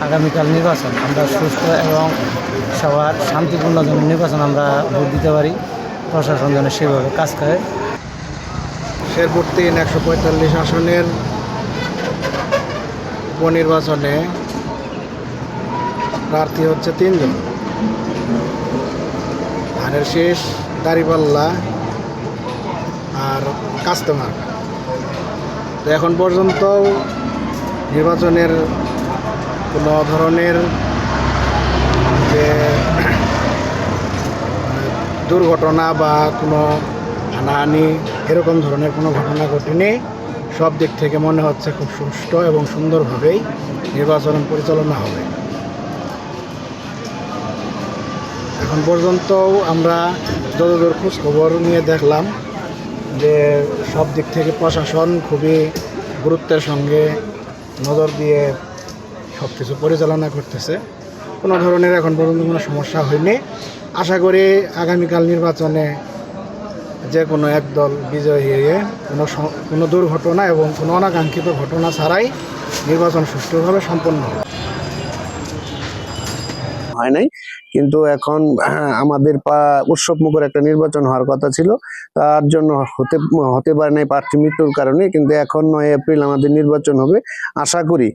আগামীকাল নির্বাচন আমরা সুস্থ এবং সবার শান্তিপূর্ণ যেন নির্বাচন আমরা ভোট দিতে পারি, প্রশাসন যেন সেভাবে কাজ করে। শেরপুর ৩ ১৪৫ আসনের উপনির্বাচনে প্রার্থী হচ্ছে ৩ জন, ধানের শীষ, দাঁড়িপাল্লা আর কাস্টমার। তো এখন পর্যন্ত নির্বাচনের কোনো ধরনের যে দুর্ঘটনা বা কোনো হানাহানি এরকম ধরনের কোনো ঘটনা ঘটেনি। সব দিক থেকে মনে হচ্ছে খুব সুষ্ঠু এবং সুন্দরভাবেই নির্বাচন পরিচালনা হবে। এখন পর্যন্ত আমরা যতদূর খোঁজ খবর নিয়ে দেখলাম যে সব দিক থেকে প্রশাসন খুবই গুরুত্বের সঙ্গে নজর দিয়ে সব কিছু পরিচালনা করতেছে। কোনো ধরনের এখন পর্যন্ত কোনো সমস্যা হয়নি। আশা করি আগামীকাল নির্বাচনে যে কোনো এক দল বিজয়ী হয়ে কোনো দুর্ঘটনা এবং কোনো অনাকাঙ্ক্ষিত ঘটনা ছাড়াই নির্বাচন সুষ্ঠুভাবে সম্পন্ন হবে। হয় নাই, কিন্তু এখন আমাদের উৎসব মুখর একটা নির্বাচন হওয়ার কথা ছিল, তার জন্য হতে পারে নাই প্রার্থী মৃত্যুর কারণে। কিন্তু এখন ৯ এপ্রিল আমাদের নির্বাচন হবে। আশা করি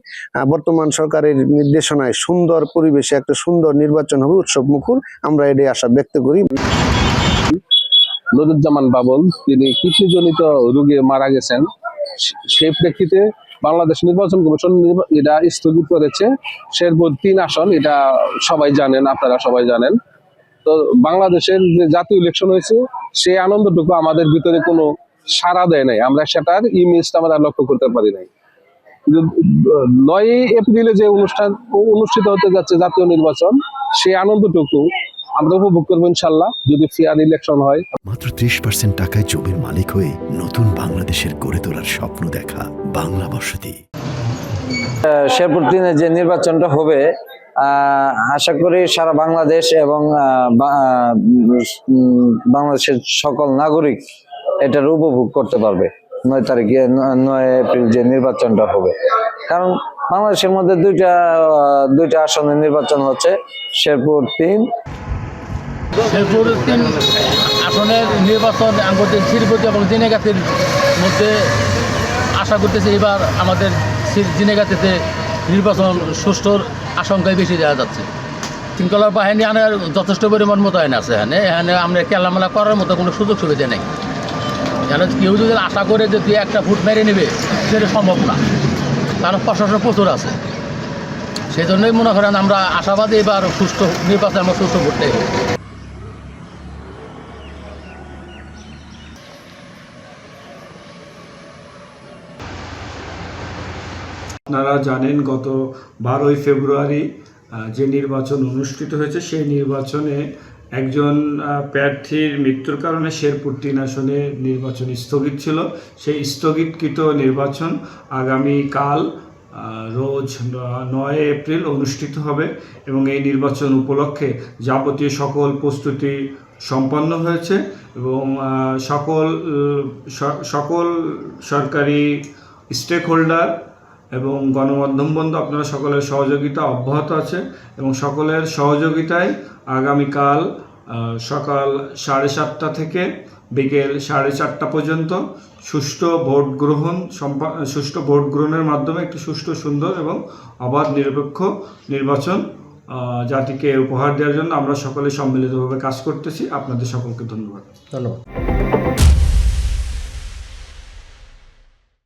বর্তমান সরকারের নির্দেশনায় সুন্দর পরিবেশে একটা সুন্দর নির্বাচন হবে, উৎসব মুখর। আমরা এটাই আশা ব্যক্ত করি। নুরুজ্জামান বাবুল তিনি কিডনিজনিত রোগে মারা গেছেন। সেই প্রেক্ষিতে বাংলাদেশ নির্বাচন কমিশন এটা স্থগিত করেছে শেরপুর ৩ আসন। এটা সবাই জানেন, আপনারা সবাই জানেন। তো বাংলাদেশের যে জাতীয় ইলেকশন হয়েছে সেই আনন্দটুকু আমাদের ভিতরে কোনো সাড়া দেয় নাই, আমরা সেটার ইমেজটা আমরা লক্ষ্য করতে পারি নাই। ৯ এপ্রিলে যে অনুষ্ঠিত হতে যাচ্ছে জাতীয় নির্বাচন, সেই আনন্দটুকু আমরা উপভোগ করবো ইনশাল্লাহ, যদি ফেয়ার ইলেকশন হয়। মাত্র ৩০% টাকায় জমির মালিক হয়ে নতুন বাংলাদেশের গড়ে তোলার স্বপ্ন দেখা বাংলা বসতি। শেরপুর ৩-এ যে নির্বাচনটা হবে, আশা করি সারা বাংলাদেশ এবং বাংলাদেশের সকল নাগরিক এটার উপভোগ করতে পারবে ৯ এপ্রিল যে নির্বাচনটা হবে। কারণ বাংলাদেশের মধ্যে দুইটা আসনের নির্বাচন হচ্ছে, শেরপুর ৩ আসনের নির্বাচন আমাদের শ্রীপতি এবং জিনেগাতির মধ্যে আশা করতেছি এবার আমাদের জিনেগাতিতে নির্বাচন সুষ্ঠুর আশঙ্কায় বেশি দেখা যাচ্ছে। শৃঙ্খলা বাহিনী আনার যথেষ্ট পরিমাণ মোতায়েন আছে। এখানে আমরা কেলামেলা করার মতো কোনো সুযোগ সুবিধা নেই। কেন কেউ যদি আশা করে যে তুই একটা ভোট মেরে নেবে, সেটা সম্ভব না, কারণ প্রশাসন প্রচুর আছে। সেই জন্যই মনে করেন আমরা আশাবাদী এবার সুষ্ঠু নির্বাচন আমরা সুষ্ঠু ভোটটাই হবে। আপনারা জানেন গত 12ই ফেব্রুয়ারি যে নির্বাচন অনুষ্ঠিত হয়েছে, সেই নির্বাচনে একজন প্রার্থীর মৃত্যুর কারণে শেরপুর ৩ আসনে নির্বাচন স্থগিত ছিল। সেই স্থগিতকৃত নির্বাচন আগামীকাল রোজ ৯ এপ্রিল অনুষ্ঠিত হবে এবং এই নির্বাচন উপলক্ষে যাবতীয় সকল প্রস্তুতি সম্পন্ন হয়েছে এবং সকল সরকারি স্টেক হোল্ডার এবং গণমাধ্যম বন্ধু আপনারা সকলের সহযোগিতা অব্যাহত আছে এবং সকলের সহযোগিতায় আগামীকাল সকাল 7:30 থেকে বিকেল 4:30 পর্যন্ত সুষ্ঠু ভোট গ্রহণের মাধ্যমে একটি সুষ্ঠু, সুন্দর এবং অবাধ নিরপেক্ষ নির্বাচন জাতিকে উপহার দেওয়ার জন্য আমরা সকলে সম্মিলিতভাবে কাজ করতেছি। আপনাদের সকলকে ধন্যবাদ।